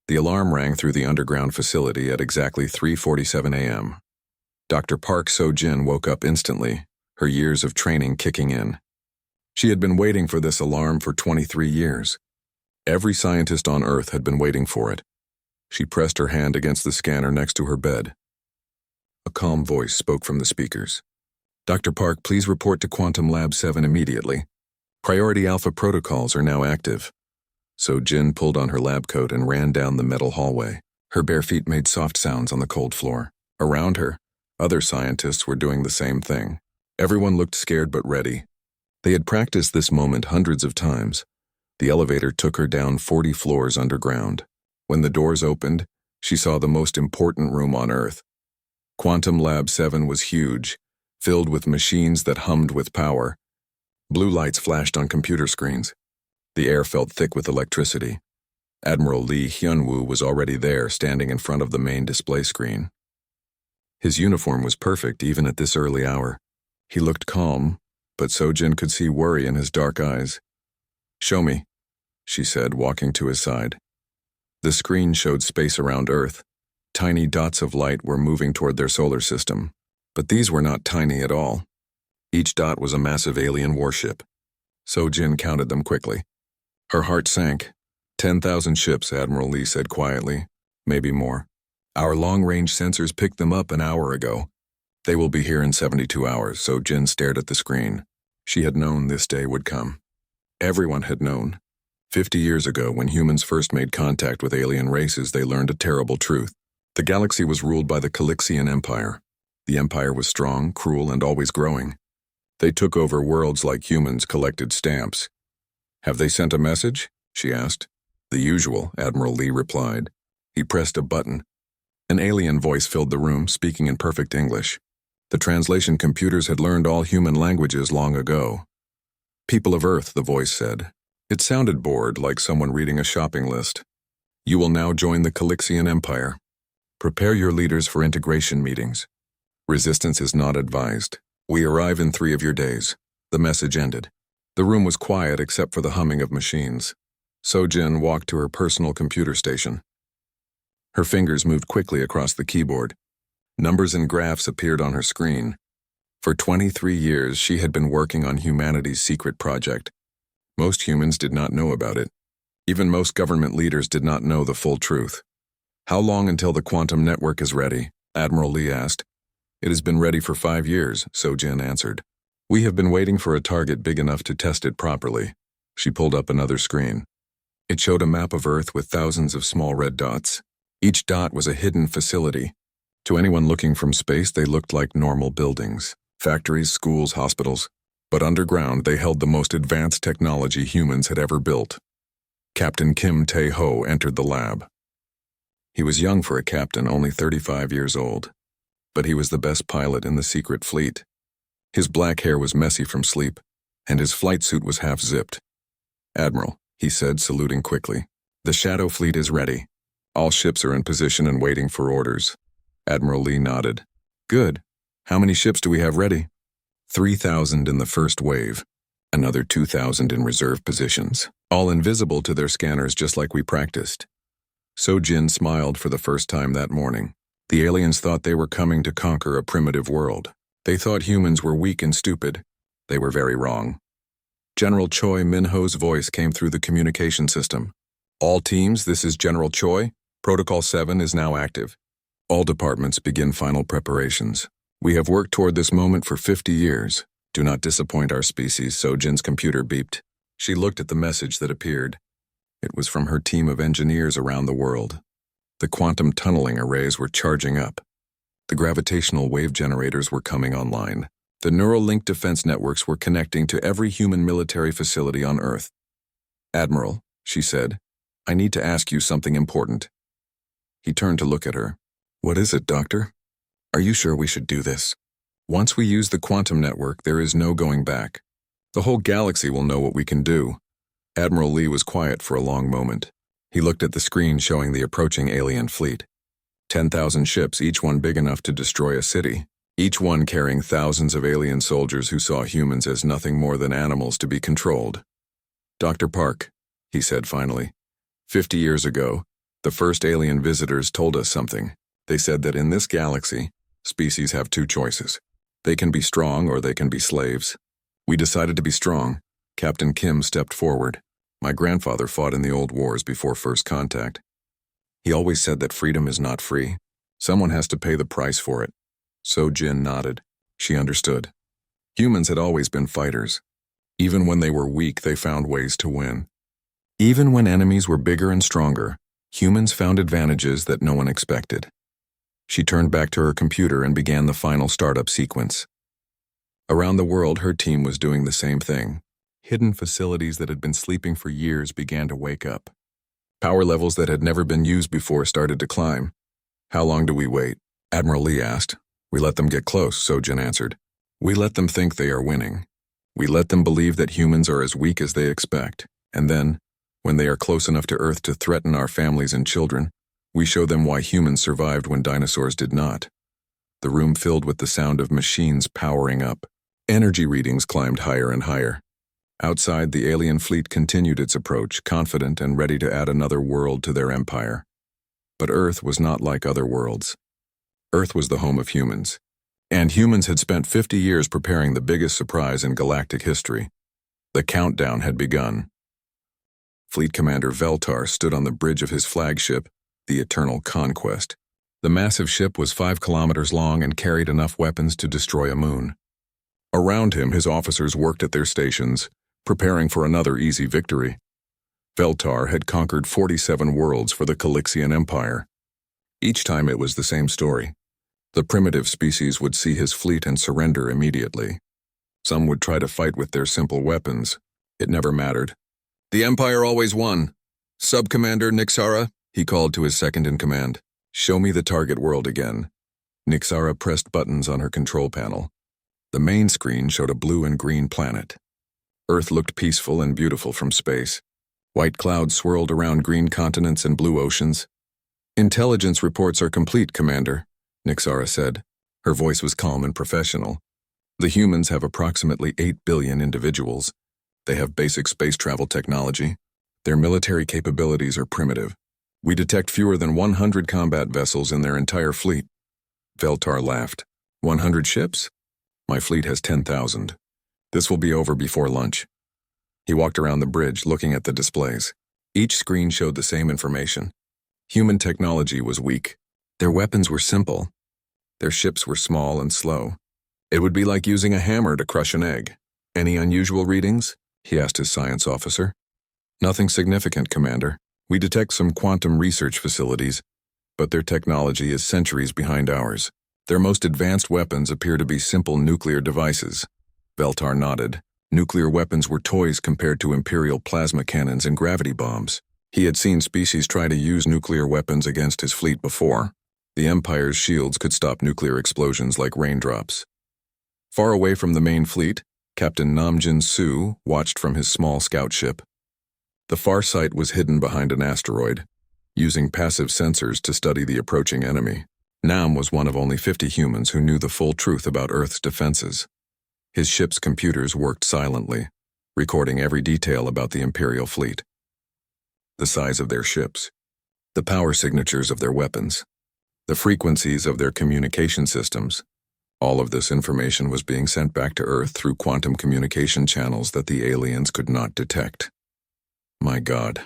The alarm rang through the underground facility at exactly 3:47 a.m. Dr. Park So-jin woke up instantly, her years of training kicking in. She had been waiting for this alarm for 23 years. Every scientist on Earth had been waiting for it. She pressed her hand against the scanner next to her bed. A calm voice spoke from the speakers. "Dr. Park, please report to Quantum Lab 7 immediately. Priority Alpha protocols are now active." So-jin pulled on her lab coat and ran down the metal hallway. Her bare feet made soft sounds on the cold floor. Around her, other scientists were doing the same thing. Everyone looked scared but ready. They had practiced this moment hundreds of times. The elevator took her down 40 floors underground. When the doors opened, she saw the most important room on Earth. Quantum Lab 7 was huge, filled with machines that hummed with power. Blue lights flashed on computer screens. The air felt thick with electricity. Admiral Lee Hyun-woo was already there, standing in front of the main display screen. His uniform was perfect even at this early hour. He looked calm, but So-jin could see worry in his dark eyes. "Show me," she said, walking to his side. The screen showed space around Earth. Tiny dots of light were moving toward their solar system. But these were not tiny at all. Each dot was a massive alien warship. So-jin counted them quickly. Her heart sank. 10,000 ships, Admiral Lee said quietly. Maybe more. Our long-range sensors picked them up an hour ago. They will be here in 72 hours, So-jin stared at the screen. She had known this day would come. Everyone had known. 50 years ago, when humans first made contact with alien races, they learned a terrible truth. The galaxy was ruled by the Calixian Empire. The empire was strong, cruel, and always growing. They took over worlds like humans collected stamps. "Have they sent a message?" she asked. "The usual," Admiral Lee replied. He pressed a button. An alien voice filled the room, speaking in perfect English. The translation computers had learned all human languages long ago. "People of Earth," the voice said. It sounded bored, like someone reading a shopping list. "You will now join the Calixian Empire. Prepare your leaders for integration meetings. Resistance is not advised. We arrive in 3 of your days." The message ended. The room was quiet except for the humming of machines. So-jin walked to her personal computer station. Her fingers moved quickly across the keyboard. Numbers and graphs appeared on her screen. For 23 years, she had been working on humanity's secret project. Most humans did not know about it. Even most government leaders did not know the full truth. "How long until the quantum network is ready?" Admiral Lee asked. "It has been ready for 5 years, So-jin answered. "We have been waiting for a target big enough to test it properly." She pulled up another screen. It showed a map of Earth with thousands of small red dots. Each dot was a hidden facility. To anyone looking from space, they looked like normal buildings. Factories, schools, hospitals. But underground, they held the most advanced technology humans had ever built. Captain Kim Tae-ho entered the lab. He was young for a captain, only 35 years old. But he was the best pilot in the secret fleet. His black hair was messy from sleep, and his flight suit was half-zipped. "Admiral," he said, saluting quickly. "The Shadow Fleet is ready. All ships are in position and waiting for orders." Admiral Lee nodded. "Good. How many ships do we have ready?" 3,000 in the first wave. Another 2,000 in reserve positions. All invisible to their scanners just like we practiced. So-jin smiled for the first time that morning. The aliens thought they were coming to conquer a primitive world. They thought humans were weak and stupid. They were very wrong. General Choi Min-ho's voice came through the communication system. "All teams, this is General Choi. Protocol 7 is now active. All departments begin final preparations. We have worked toward this moment for 50 years. Do not disappoint our species," So-jin's computer beeped. She looked at the message that appeared. It was from her team of engineers around the world. The quantum tunneling arrays were charging up. The gravitational wave generators were coming online. The neural link defense networks were connecting to every human military facility on Earth. "Admiral," she said, "I need to ask you something important." He turned to look at her. "What is it, Doctor? Are you sure we should do this? Once we use the quantum network, there is no going back. The whole galaxy will know what we can do." Admiral Lee was quiet for a long moment. He looked at the screen showing the approaching alien fleet. 10,000 ships, each one big enough to destroy a city. Each one carrying thousands of alien soldiers who saw humans as nothing more than animals to be controlled. "Dr. Park," he said finally, 50 years ago, The first alien visitors told us something. They said that in this galaxy, species have two choices. They can be strong or they can be slaves. We decided to be strong. Captain Kim stepped forward. My grandfather fought in the old wars before first contact. He always said that freedom is not free. Someone has to pay the price for it. So Jin nodded. She understood. Humans had always been fighters. Even when they were weak, they found ways to win. Even when enemies were bigger and stronger, humans found advantages that no one expected. She turned back to her computer and began the final startup sequence. Around the world, her team was doing the same thing. Hidden facilities that had been sleeping for years began to wake up. Power levels that had never been used before started to climb. How long do we wait? Admiral Lee asked. We let them get close, Sojin answered. We let them think they are winning. We let them believe that humans are as weak as they expect. And then, when they are close enough to Earth to threaten our families and children, we show them why humans survived when dinosaurs did not. The room filled with the sound of machines powering up. Energy readings climbed higher and higher. Outside, the alien fleet continued its approach, confident and ready to add another world to their empire. But Earth was not like other worlds. Earth was the home of humans. And humans had spent 50 years preparing the biggest surprise in galactic history. The countdown had begun. Fleet Commander Veltar stood on the bridge of his flagship, the Eternal Conquest. The massive ship was 5 kilometers long and carried enough weapons to destroy a moon. Around him, his officers worked at their stations, preparing for another easy victory. Veltar had conquered 47 worlds for the Calixian Empire. Each time it was the same story. The primitive species would see his fleet and surrender immediately. Some would try to fight with their simple weapons. It never mattered. The Empire always won. Sub-Commander Nixara, he called to his second-in-command. Show me the target world again. Nixara pressed buttons on her control panel. The main screen showed a blue and green planet. Earth looked peaceful and beautiful from space. White clouds swirled around green continents and blue oceans. Intelligence reports are complete, Commander, Nixara said. Her voice was calm and professional. The humans have approximately 8 billion individuals. They have basic space travel technology. Their military capabilities are primitive. We detect fewer than 100 combat vessels in their entire fleet. Veltar laughed. 100 ships? My fleet has 10,000. This will be over before lunch. He walked around the bridge, looking at the displays. Each screen showed the same information. Human technology was weak. Their weapons were simple. Their ships were small and slow. It would be like using a hammer to crush an egg. Any unusual readings? He asked his science officer. Nothing significant, Commander. We detect some quantum research facilities, but their technology is centuries behind ours. Their most advanced weapons appear to be simple nuclear devices. Veltar nodded. Nuclear weapons were toys compared to Imperial plasma cannons and gravity bombs. He had seen species try to use nuclear weapons against his fleet before. The Empire's shields could stop nuclear explosions like raindrops. Far away from the main fleet, Captain Namjin Su watched from his small scout ship. The far sight was hidden behind an asteroid, using passive sensors to study the approaching enemy. Nam was one of only 50 humans who knew the full truth about Earth's defenses. His ship's computers worked silently, recording every detail about the Imperial fleet. The size of their ships, the power signatures of their weapons, the frequencies of their communication systems. All of this information was being sent back to Earth through quantum communication channels that the aliens could not detect. My God,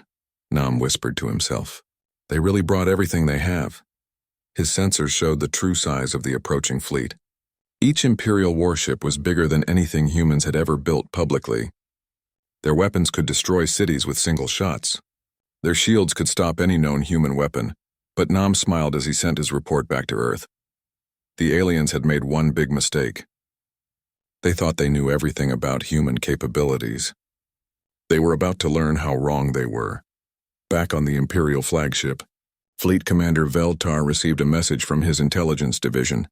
Nam whispered to himself. They really brought everything they have. His sensors showed the true size of the approaching fleet. Each Imperial warship was bigger than anything humans had ever built publicly. Their weapons could destroy cities with single shots. Their shields could stop any known human weapon, but Nam smiled as he sent his report back to Earth. The aliens had made one big mistake. They thought they knew everything about human capabilities. They were about to learn how wrong they were. Back on the Imperial flagship, Fleet Commander Veltar received a message from his intelligence division.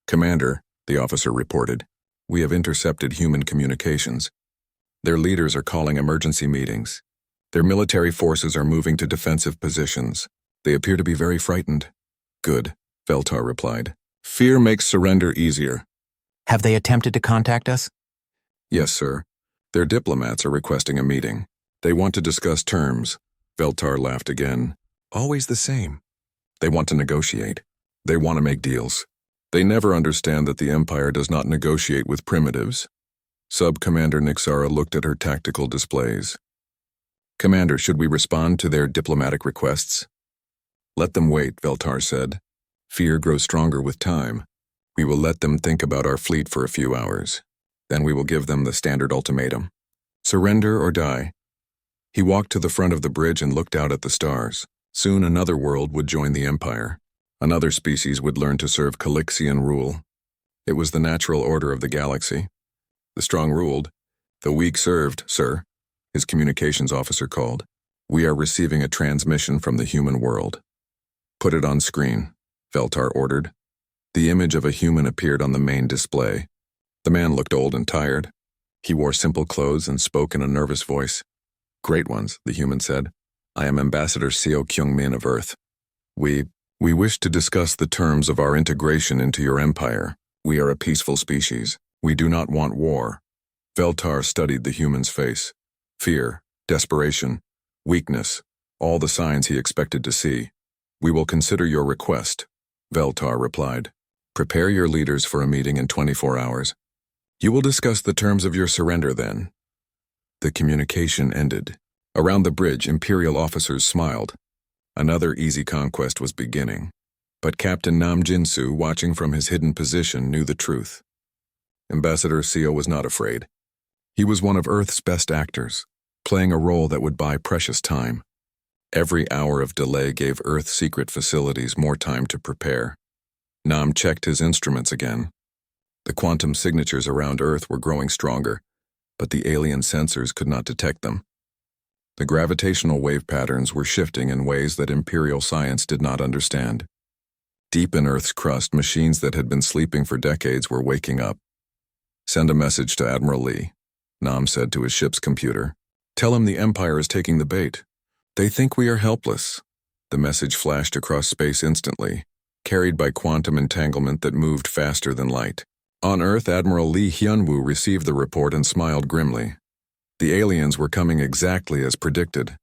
Commander, the officer reported, we have intercepted human communications. Their leaders are calling emergency meetings. Their military forces are moving to defensive positions. They appear to be very frightened. Good, Veltar replied. Fear makes surrender easier. Have they attempted to contact us? Yes, sir. Their diplomats are requesting a meeting. They want to discuss terms. Veltar laughed again. Always the same. They want to negotiate. They want to make deals. They never understand that the Empire does not negotiate with primitives. Sub-Commander Nixara looked at her tactical displays. Commander, should we respond to their diplomatic requests? Let them wait, Veltar said. Fear grows stronger with time. We will let them think about our fleet for a few hours. Then we will give them the standard ultimatum. Surrender or die. He walked to the front of the bridge and looked out at the stars. Soon another world would join the Empire. Another species would learn to serve Calixian rule. It was the natural order of the galaxy. The strong ruled. The weak served, sir, his communications officer called. We are receiving a transmission from the human world. Put it on screen, Veltar ordered. The image of a human appeared on the main display. The man looked old and tired. He wore simple clothes and spoke in a nervous voice. Great ones, the human said. I am Ambassador Seo Kyung-min of Earth. We wish to discuss the terms of our integration into your empire. We are a peaceful species. We do not want war. Veltar studied the human's face. Fear, desperation, weakness, all the signs he expected to see. We will consider your request, Veltar replied. Prepare your leaders for a meeting in 24 hours. You will discuss the terms of your surrender then. The communication ended. Around the bridge, Imperial officers smiled. Another easy conquest was beginning. But Captain Nam Jinsu, watching from his hidden position, knew the truth. Ambassador Seo was not afraid. He was one of Earth's best actors, playing a role that would buy precious time. Every hour of delay gave Earth's secret facilities more time to prepare. Nam checked his instruments again. The quantum signatures around Earth were growing stronger, but the alien sensors could not detect them. The gravitational wave patterns were shifting in ways that Imperial science did not understand. Deep in Earth's crust, machines that had been sleeping for decades were waking up. Send a message to Admiral Lee, Nam said to his ship's computer. Tell him the Empire is taking the bait. They think we are helpless. The message flashed across space instantly, carried by quantum entanglement that moved faster than light. On Earth, Admiral Lee Hyunwoo received the report and smiled grimly. The aliens were coming exactly as predicted.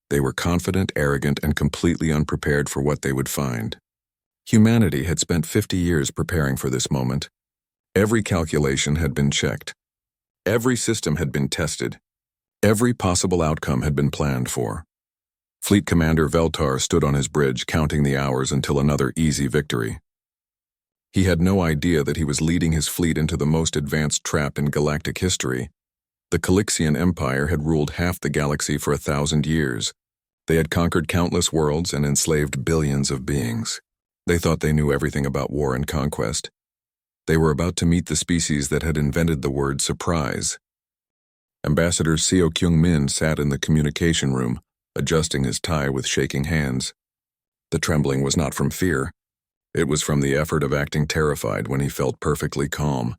They were confident, arrogant, and completely unprepared for what they would find. Humanity had spent 50 years preparing for this moment. Every calculation had been checked. Every system had been tested. Every possible outcome had been planned for. Fleet Commander Veltar stood on his bridge, counting the hours until another easy victory. He had no idea that he was leading his fleet into the most advanced trap in galactic history. The Calixian Empire had ruled half the galaxy for 1,000 years. They had conquered countless worlds and enslaved billions of beings. They thought they knew everything about war and conquest. They were about to meet the species that had invented the word surprise. Ambassador Seo Kyung-min sat in the communication room, adjusting his tie with shaking hands. The trembling was not from fear. It was from the effort of acting terrified when he felt perfectly calm.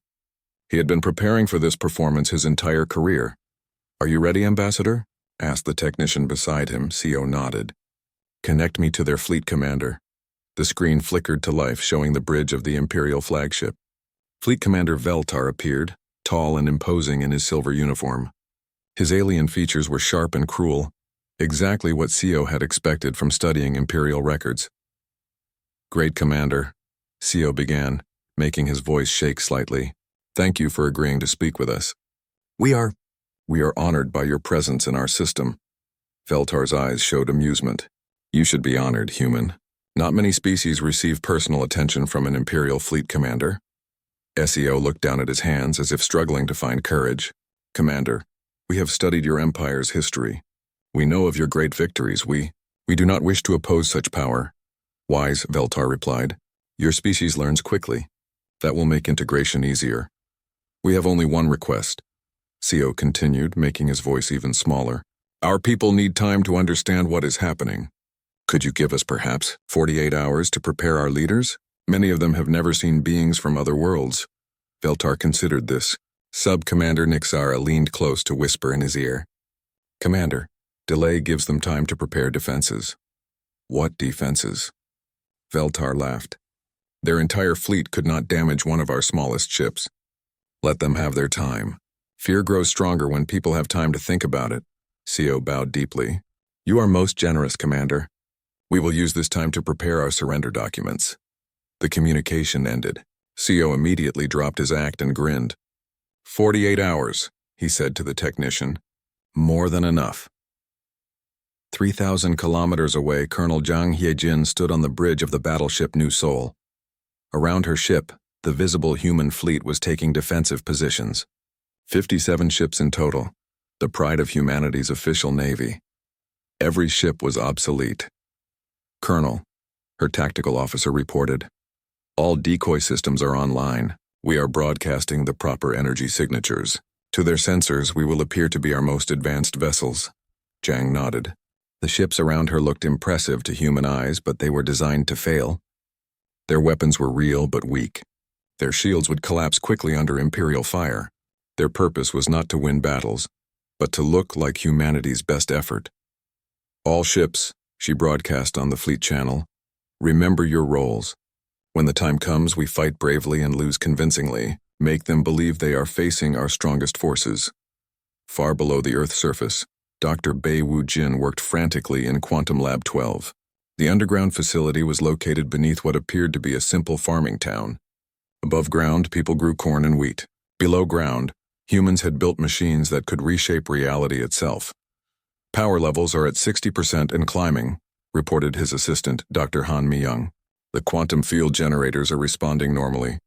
He had been preparing for this performance his entire career. Are you ready, Ambassador? Asked the technician beside him. Seo nodded. Connect me to their fleet commander. The screen flickered to life, showing the bridge of the Imperial flagship. Fleet Commander Veltar appeared, tall and imposing in his silver uniform. His alien features were sharp and cruel, exactly what Seo had expected from studying Imperial records. Great Commander, Seo began, making his voice shake slightly. Thank you for agreeing to speak with us. We are honored by your presence in our system. Veltar's eyes showed amusement. You should be honored, human. Not many species receive personal attention from an Imperial fleet commander. Seo looked down at his hands as if struggling to find courage. Commander, we have studied your empire's history. We know of your great victories. We do not wish to oppose such power. Wise, Veltar replied. Your species learns quickly. That will make integration easier. We have only one request. Seo continued, making his voice even smaller. Our people need time to understand what is happening. Could you give us perhaps 48 hours to prepare our leaders? Many of them have never seen beings from other worlds. Veltar considered this. Sub-Commander Nixara leaned close to whisper in his ear. Commander, delay gives them time to prepare defenses. What defenses? Veltar laughed. Their entire fleet could not damage one of our smallest ships. Let them have their time. Fear grows stronger when people have time to think about it. Seo bowed deeply. You are most generous, Commander. We will use this time to prepare our surrender documents. The communication ended. CO immediately dropped his act and grinned. 48 hours, he said to the technician. More than enough. 3,000 kilometers away, Colonel Zhang Hiejin stood on the bridge of the battleship New Seoul. Around her ship, the visible human fleet was taking defensive positions. 57 ships in total, the pride of humanity's official navy. Every ship was obsolete. Colonel, her tactical officer reported, all decoy systems are online. We are broadcasting the proper energy signatures. To their sensors, we will appear to be our most advanced vessels. Zhang nodded. The ships around her looked impressive to human eyes, but they were designed to fail. Their weapons were real but weak. Their shields would collapse quickly under Imperial fire. Their purpose was not to win battles, but to look like humanity's best effort. All ships, she broadcast on the fleet channel, remember your roles. When the time comes, we fight bravely and lose convincingly. Make them believe they are facing our strongest forces. Far below the Earth's surface, Dr. Bei Wu Jin worked frantically in Quantum Lab 12. The underground facility was located beneath what appeared to be a simple farming town. Above ground, people grew corn and wheat. Below ground, humans had built machines that could reshape reality itself. Power levels are at 60% and climbing, reported his assistant, Dr. Han Mi-young. The quantum field generators are responding normally.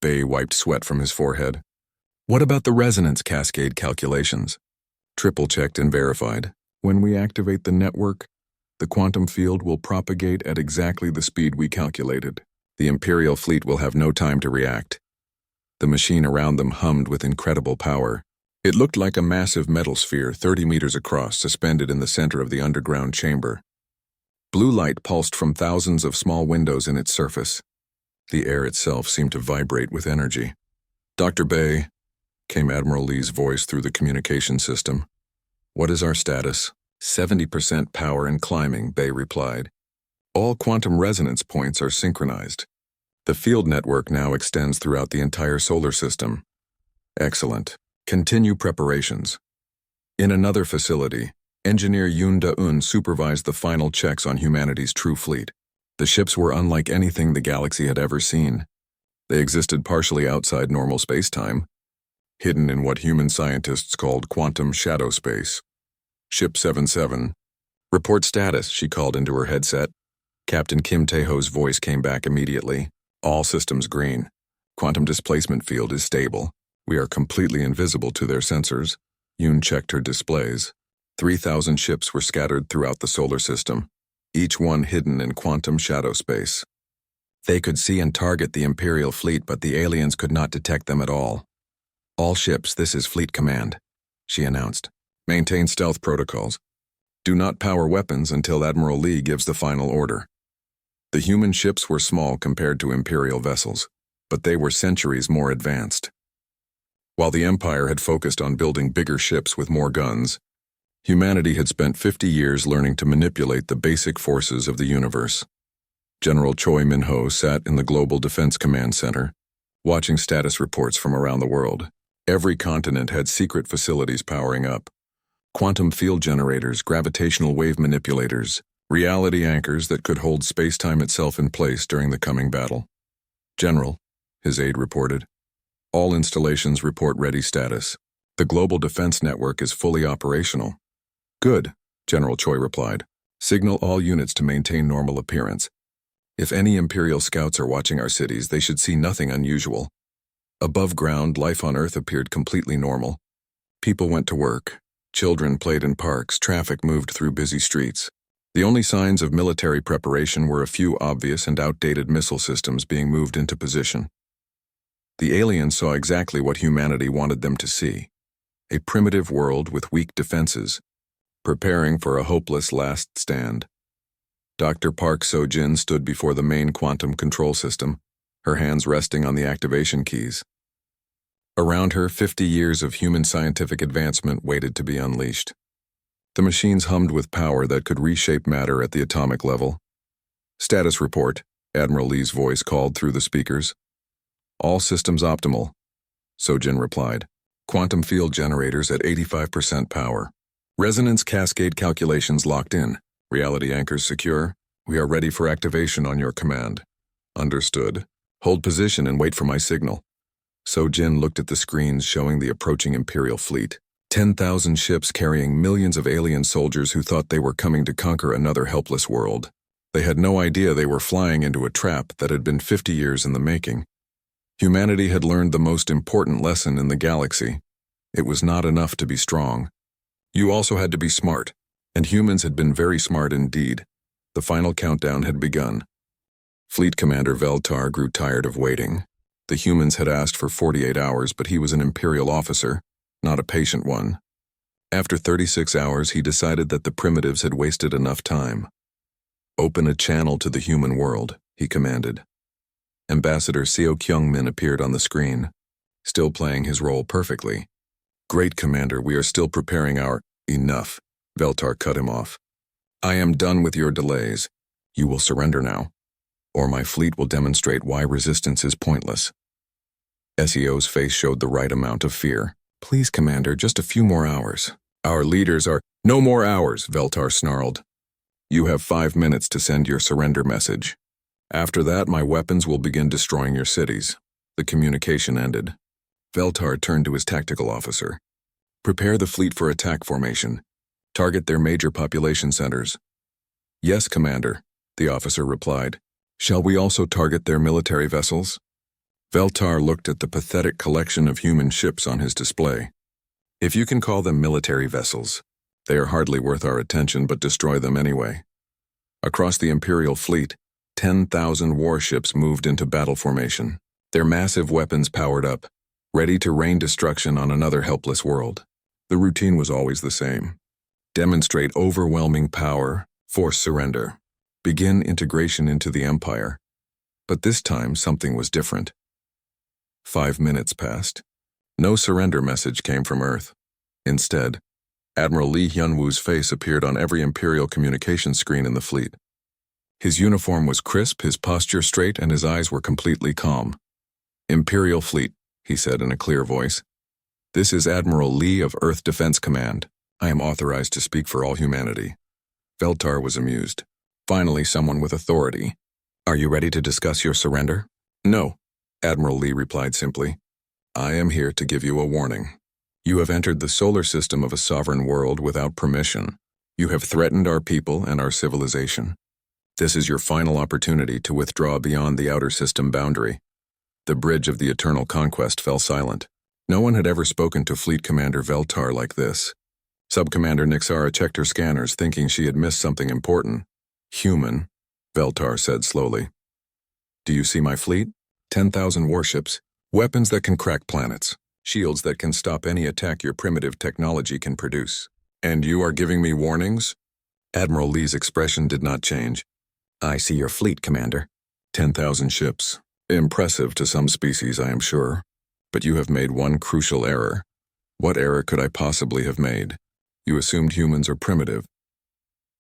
Bei wiped sweat from his forehead. What about the resonance cascade calculations? Triple-checked and verified. When we activate the network, the quantum field will propagate at exactly the speed we calculated. The Imperial fleet will have no time to react. The machine around them hummed with incredible power. It looked like a massive metal sphere 30 meters across, suspended in the center of the underground chamber. Blue light pulsed from thousands of small windows in its surface. The air itself seemed to vibrate with energy. Dr. Bei, came Admiral Lee's voice through the communication system. What is our status? 70% power and climbing, Bei replied. All quantum resonance points are synchronized. The field network now extends throughout the entire solar system. Excellent. Continue preparations. In another facility, engineer Yoon Da-eun supervised the final checks on humanity's true fleet. The ships were unlike anything the galaxy had ever seen. They existed partially outside normal space-time, hidden in what human scientists called quantum shadow space. Ship 77. Report status, she called into her headset. Captain Kim Tae-ho's voice came back immediately. All systems green. Quantum displacement field is stable. We are completely invisible to their sensors. Yoon checked her displays. 3,000 ships were scattered throughout the solar system, each one hidden in quantum shadow space. They could see and target the Imperial fleet, but the aliens could not detect them at all. All ships, this is Fleet Command, she announced. Maintain stealth protocols. Do not power weapons until Admiral Lee gives the final order. The human ships were small compared to Imperial vessels, but they were centuries more advanced. While the Empire had focused on building bigger ships with more guns, humanity had spent 50 years learning to manipulate the basic forces of the universe. General Choi Min-ho sat in the Global Defense Command Center, watching status reports from around the world. Every continent had secret facilities powering up. Quantum field generators, gravitational wave manipulators, reality anchors that could hold space-time itself in place during the coming battle. General, his aide reported. All installations report ready status. The global defense network is fully operational. Good, General Choi replied. Signal all units to maintain normal appearance. If any Imperial scouts are watching our cities, they should see nothing unusual. Above ground, life on Earth appeared completely normal. People went to work. Children played in parks. Traffic moved through busy streets. The only signs of military preparation were a few obvious and outdated missile systems being moved into position. The aliens saw exactly what humanity wanted them to see. A primitive world with weak defenses, preparing for a hopeless last stand. Dr. Park So-jin stood before the main quantum control system, her hands resting on the activation keys. Around her, 50 years of human scientific advancement waited to be unleashed. The machines hummed with power that could reshape matter at the atomic level. Status report, Admiral Lee's voice called through the speakers. All systems optimal, So-jin replied. Quantum field generators at 85% power. Resonance cascade calculations locked in. Reality anchors secure. We are ready for activation on your command. Understood. Hold position and wait for my signal. So-Jin looked at the screens showing the approaching Imperial fleet. 10,000 ships carrying millions of alien soldiers who thought they were coming to conquer another helpless world. They had no idea they were flying into a trap that had been 50 years in the making. Humanity had learned the most important lesson in the galaxy. It was not enough to be strong. You also had to be smart, and humans had been very smart indeed. The final countdown had begun. Fleet Commander Veltar grew tired of waiting. The humans had asked for 48 hours, but he was an Imperial officer, not a patient one. After 36 hours, he decided that the primitives had wasted enough time. Open a channel to the human world, he commanded. Ambassador Seo Kyung-min appeared on the screen, still playing his role perfectly. Great, Commander, we are still preparing our— Enough, Veltar cut him off. I am done with your delays. You will surrender now, or my fleet will demonstrate why resistance is pointless. Seo's face showed the right amount of fear. Please, Commander, just a few more hours. Our leaders are— No more hours, Veltar snarled. You have 5 minutes to send your surrender message. After that, my weapons will begin destroying your cities. The communication ended. Veltar turned to his tactical officer. Prepare the fleet for attack formation. Target their major population centers. Yes, Commander, the officer replied. Shall we also target their military vessels? Veltar looked at the pathetic collection of human ships on his display. If you can call them military vessels, they are hardly worth our attention, but destroy them anyway. Across the Imperial fleet, 10,000 warships moved into battle formation, their massive weapons powered up, ready to rain destruction on another helpless world. The routine was always the same. Demonstrate overwhelming power, force surrender, begin integration into the Empire. But this time, something was different. 5 minutes passed. No surrender message came from Earth. Instead, Admiral Lee Hyunwoo's face appeared on every Imperial communication screen in the fleet. His uniform was crisp, his posture straight, and his eyes were completely calm. Imperial Fleet, he said in a clear voice. This is Admiral Lee of Earth Defense Command. I am authorized to speak for all humanity. Veltar was amused. Finally, someone with authority. Are you ready to discuss your surrender? No, Admiral Lee replied simply. I am here to give you a warning. You have entered the solar system of a sovereign world without permission. You have threatened our people and our civilization. This is your final opportunity to withdraw beyond the outer system boundary. The bridge of the eternal conquest fell silent. No one had ever spoken to Fleet Commander Veltar like this. Sub-Commander Nixara checked her scanners, thinking she had missed something important. Human, Veltar said slowly. Do you see my fleet? 10,000 warships, weapons that can crack planets, shields that can stop any attack your primitive technology can produce. And you are giving me warnings? Admiral Lee's expression did not change. I see your fleet, Commander. 10,000 ships. Impressive to some species, I am sure. But you have made one crucial error. What error could I possibly have made? You assumed humans are primitive.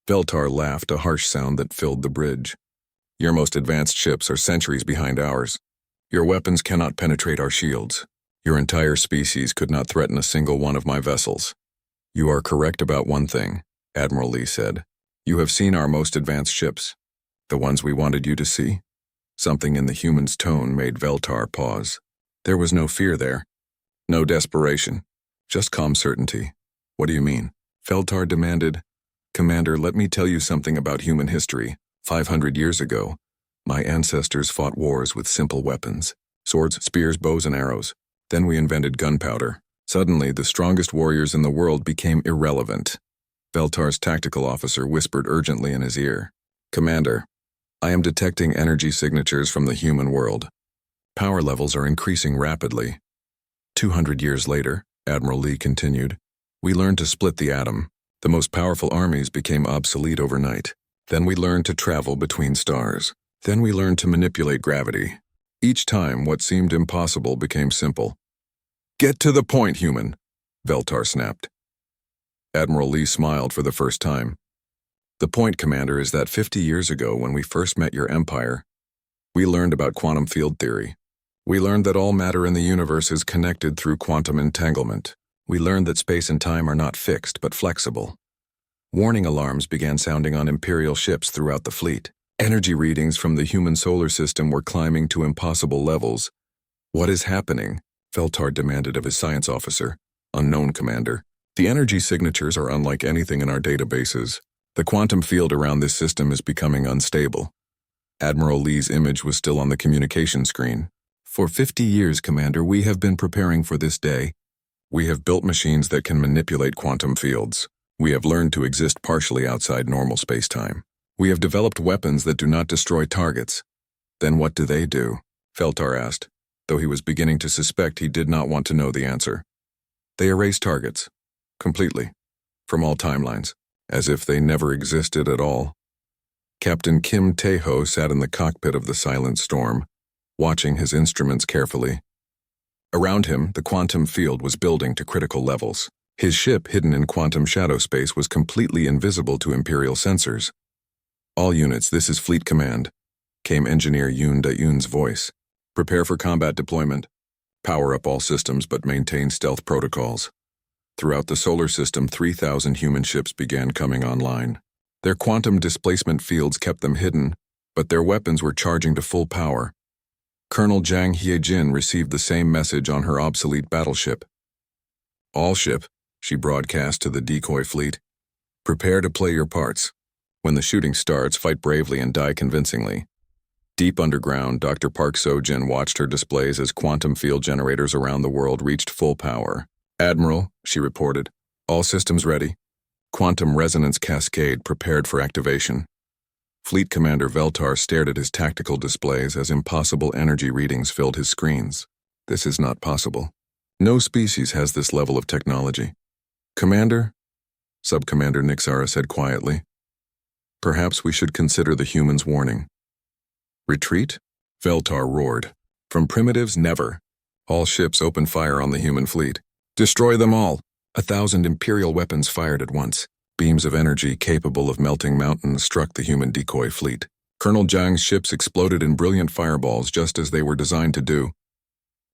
Veltar laughed, a harsh sound that filled the bridge. Your most advanced ships are centuries behind ours. Your weapons cannot penetrate our shields. Your entire species could not threaten a single one of my vessels. You are correct about one thing, Admiral Lee said. You have seen our most advanced ships. The ones we wanted you to see? Something in the human's tone made Veltar pause. There was no fear there. No desperation. Just calm certainty. What do you mean? Veltar demanded. Commander, let me tell you something about human history. 500 years ago, my ancestors fought wars with simple weapons. Swords, spears, bows, and arrows. Then we invented gunpowder. Suddenly, the strongest warriors in the world became irrelevant. Veltar's tactical officer whispered urgently in his ear. Commander, I am detecting energy signatures from the human world. Power levels are increasing rapidly. 200 years later, Admiral Lee continued, we learned to split the atom. The most powerful armies became obsolete overnight. Then we learned to travel between stars. Then we learned to manipulate gravity. Each time, what seemed impossible became simple. Get to the point, human, Veltar snapped. Admiral Lee smiled for the first time. The point, Commander, is that 50 years ago, when we first met your empire, we learned about quantum field theory. We learned that all matter in the universe is connected through quantum entanglement. We learned that space and time are not fixed, but flexible. Warning alarms began sounding on Imperial ships throughout the fleet. Energy readings from the human solar system were climbing to impossible levels. What is happening? Veltar demanded of his science officer. Unknown, Commander. The energy signatures are unlike anything in our databases. The quantum field around this system is becoming unstable. Admiral Lee's image was still on the communication screen. For 50 years, Commander, we have been preparing for this day. We have built machines that can manipulate quantum fields. We have learned to exist partially outside normal space-time. We have developed weapons that do not destroy targets. Then what do they do? Veltar asked, though he was beginning to suspect he did not want to know the answer. They erase targets. Completely. From all timelines. As if they never existed at all. Captain Kim Tae-ho sat in the cockpit of the Silent Storm, watching his instruments carefully. Around him, the quantum field was building to critical levels. His ship, hidden in quantum shadow space, was completely invisible to Imperial sensors. All units, this is Fleet Command, came Engineer Yoon Da-yoon's voice. Prepare for combat deployment. Power up all systems but maintain stealth protocols. Throughout the solar system, 3,000 human ships began coming online. Their quantum displacement fields kept them hidden, but their weapons were charging to full power. Colonel Jang Hye-jin received the same message on her obsolete battleship. All ship, she broadcast to the decoy fleet. Prepare to play your parts. When the shooting starts, fight bravely and die convincingly. Deep underground, Dr. Park So-jin watched her displays as quantum field generators around the world reached full power. Admiral, she reported, all systems ready. Quantum resonance cascade prepared for activation. Fleet Commander Veltar stared at his tactical displays as impossible energy readings filled his screens. This is not possible. No species has this level of technology. Commander? Sub-Commander Nixara said quietly. Perhaps we should consider the humans' warning. Retreat? Veltar roared. From primitives, never. All ships open fire on the human fleet. Destroy them all. 1,000 Imperial weapons fired at once. Beams of energy capable of melting mountains struck the human decoy fleet. Colonel Jang's ships exploded in brilliant fireballs just as they were designed to do.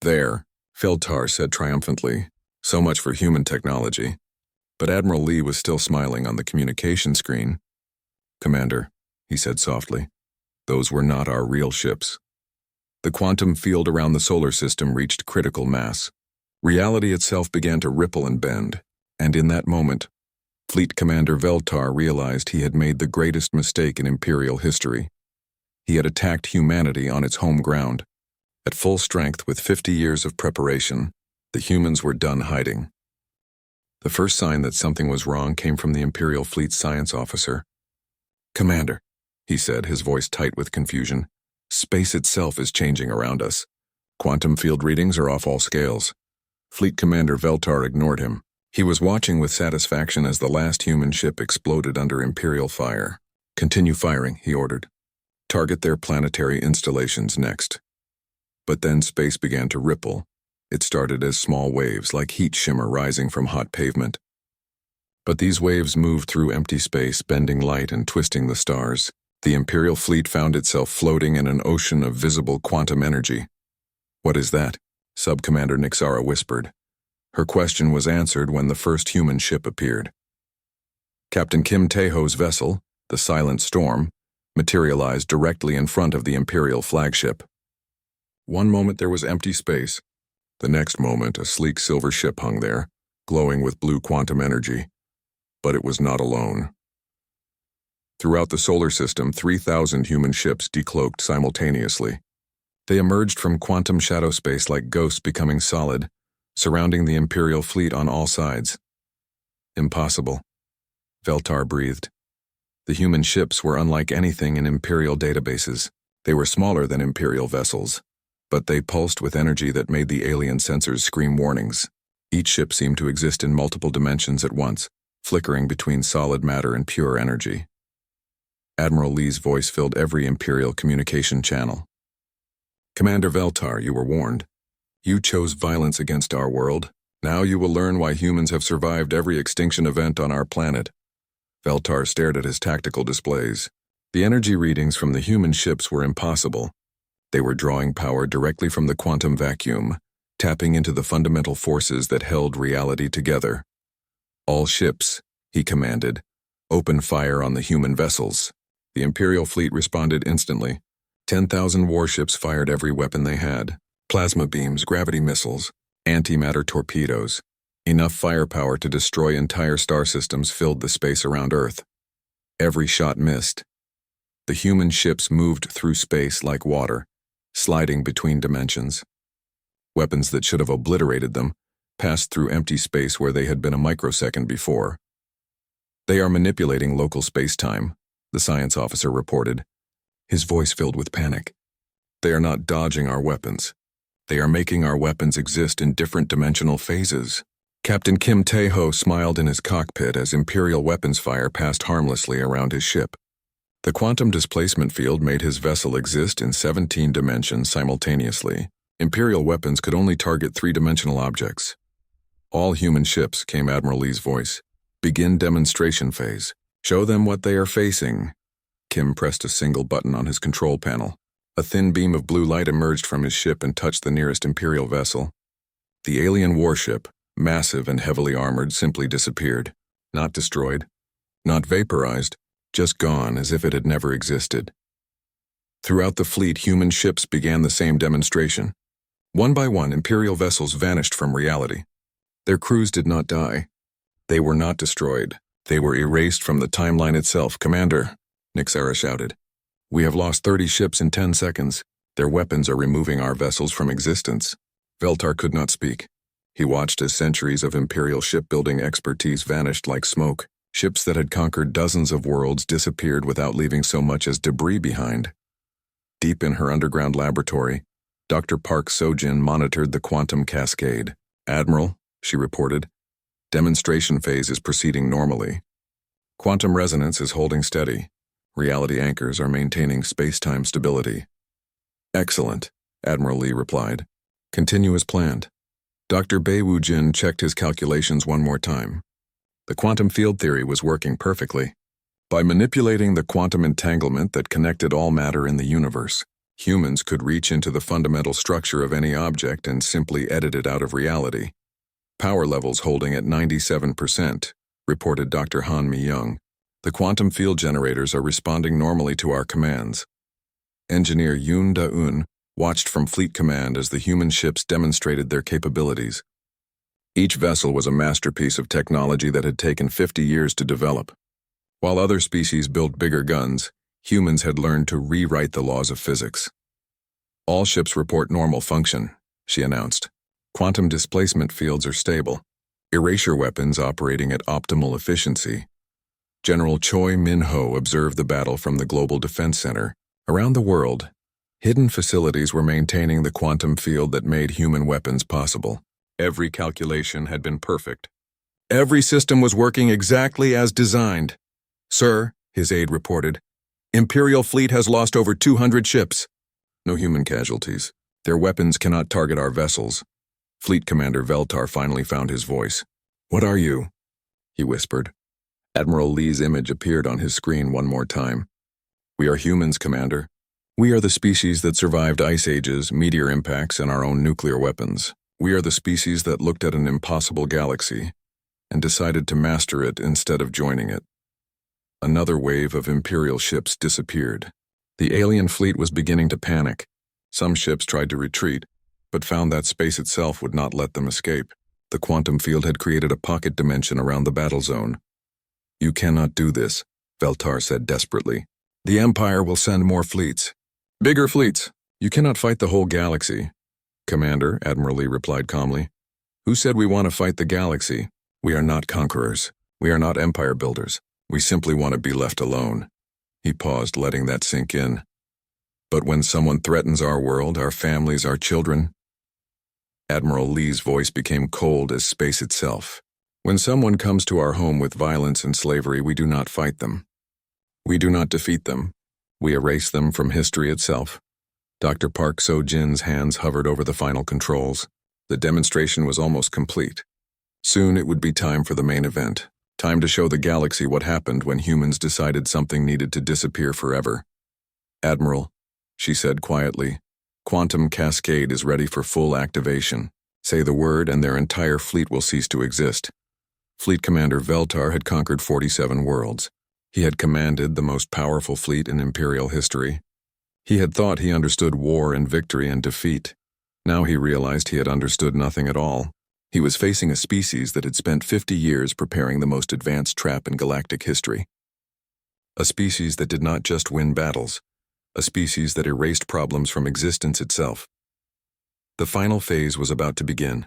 There, Veltar said triumphantly. So much for human technology. But Admiral Lee was still smiling on the communication screen. Commander, he said softly, those were not our real ships. The quantum field around the solar system reached critical mass. Reality itself began to ripple and bend, and in that moment, Fleet Commander Veltar realized he had made the greatest mistake in Imperial history. He had attacked humanity on its home ground. At full strength with 50 years of preparation, the humans were done hiding. The first sign that something was wrong came from the Imperial Fleet's science officer. Commander, he said, his voice tight with confusion, space itself is changing around us. Quantum field readings are off all scales. Fleet Commander Veltar ignored him. He was watching with satisfaction as the last human ship exploded under Imperial fire. Continue firing, he ordered. Target their planetary installations next. But then space began to ripple. It started as small waves, like heat shimmer rising from hot pavement. But these waves moved through empty space, bending light and twisting the stars. The Imperial fleet found itself floating in an ocean of visible quantum energy. What is that? Sub-Commander Nixara whispered. Her question was answered when the first human ship appeared. Captain Kim Tae-ho's vessel, the Silent Storm, materialized directly in front of the Imperial flagship. One moment there was empty space. The next moment, a sleek silver ship hung there, glowing with blue quantum energy. But it was not alone. Throughout the solar system, 3,000 human ships decloaked simultaneously. They emerged from quantum shadow space like ghosts becoming solid, surrounding the Imperial fleet on all sides. Impossible. Veltar breathed. The human ships were unlike anything in Imperial databases. They were smaller than Imperial vessels, but they pulsed with energy that made the alien sensors scream warnings. Each ship seemed to exist in multiple dimensions at once, flickering between solid matter and pure energy. Admiral Lee's voice filled every Imperial communication channel. Commander Veltar, you were warned. You chose violence against our world. Now you will learn why humans have survived every extinction event on our planet. Veltar stared at his tactical displays. The energy readings from the human ships were impossible. They were drawing power directly from the quantum vacuum, tapping into the fundamental forces that held reality together. All ships, he commanded, open fire on the human vessels. The Imperial fleet responded instantly. 10,000 warships fired every weapon they had. Plasma beams, gravity missiles, antimatter torpedoes. Enough firepower to destroy entire star systems filled the space around Earth. Every shot missed. The human ships moved through space like water, sliding between dimensions. Weapons that should have obliterated them passed through empty space where they had been a microsecond before. "They are manipulating local space-time," the science officer reported, his voice filled with panic. "They are not dodging our weapons. They are making our weapons exist in different dimensional phases." Captain Kim Tae-ho smiled in his cockpit as Imperial weapons fire passed harmlessly around his ship. The quantum displacement field made his vessel exist in 17 dimensions simultaneously. Imperial weapons could only target three-dimensional objects. "All human ships," came Admiral Lee's voice. "Begin demonstration phase. Show them what they are facing." Kim pressed a single button on his control panel. A thin beam of blue light emerged from his ship and touched the nearest Imperial vessel. The alien warship, massive and heavily armored, simply disappeared. Not destroyed, not vaporized, just gone as if it had never existed. Throughout the fleet, human ships began the same demonstration. One by one, Imperial vessels vanished from reality. Their crews did not die. They were not destroyed. They were erased from the timeline itself. "Commander," Nixara shouted, "we have lost 30 ships in 10 seconds. Their weapons are removing our vessels from existence." Veltar could not speak. He watched as centuries of Imperial shipbuilding expertise vanished like smoke. Ships that had conquered dozens of worlds disappeared without leaving so much as debris behind. Deep in her underground laboratory, Dr. Park Sojin monitored the quantum cascade. "Admiral," she reported, "demonstration phase is proceeding normally. Quantum resonance is holding steady. Reality anchors are maintaining space-time stability." "Excellent," Admiral Lee replied. "Continue as planned." Dr. Bae-Woo Jin checked his calculations one more time. The quantum field theory was working perfectly. By manipulating the quantum entanglement that connected all matter in the universe, humans could reach into the fundamental structure of any object and simply edit it out of reality. "Power levels holding at 97%, reported Dr. Han Mi-young. "The quantum field generators are responding normally to our commands." Engineer Yoon Da-eun watched from Fleet Command as the human ships demonstrated their capabilities. Each vessel was a masterpiece of technology that had taken 50 years to develop. While other species built bigger guns, humans had learned to rewrite the laws of physics. "All ships report normal function," she announced. "Quantum displacement fields are stable. Erasure weapons operating at optimal efficiency." General Choi Min-ho observed the battle from the Global Defense Center. Around the world, hidden facilities were maintaining the quantum field that made human weapons possible. Every calculation had been perfect. Every system was working exactly as designed. "Sir," his aide reported, "Imperial fleet has lost over 200 ships. No human casualties. Their weapons cannot target our vessels." Fleet Commander Veltar finally found his voice. "What are you?" he whispered. Admiral Lee's image appeared on his screen one more time. "We are humans, Commander. We are the species that survived ice ages, meteor impacts, and our own nuclear weapons. We are the species that looked at an impossible galaxy and decided to master it instead of joining it." Another wave of Imperial ships disappeared. The alien fleet was beginning to panic. Some ships tried to retreat, but found that space itself would not let them escape. The quantum field had created a pocket dimension around the battle zone. "You cannot do this," Veltar said desperately. "The Empire will send more fleets. Bigger fleets. You cannot fight the whole galaxy." "Commander," Admiral Lee replied calmly, "who said we want to fight the galaxy? We are not conquerors. We are not empire builders. We simply want to be left alone." He paused, letting that sink in. "But when someone threatens our world, our families, our children..." Admiral Lee's voice became cold as space itself. "When someone comes to our home with violence and slavery, we do not fight them. We do not defeat them. We erase them from history itself." Dr. Park So-jin's hands hovered over the final controls. The demonstration was almost complete. Soon it would be time for the main event. Time to show the galaxy what happened when humans decided something needed to disappear forever. "Admiral," she said quietly, "Quantum Cascade is ready for full activation. Say the word and their entire fleet will cease to exist." Fleet Commander Veltar had conquered 47 worlds. He had commanded the most powerful fleet in Imperial history. He had thought he understood war and victory and defeat. Now he realized he had understood nothing at all. He was facing a species that had spent 50 years preparing the most advanced trap in galactic history. A species that did not just win battles, a species that erased problems from existence itself. The final phase was about to begin.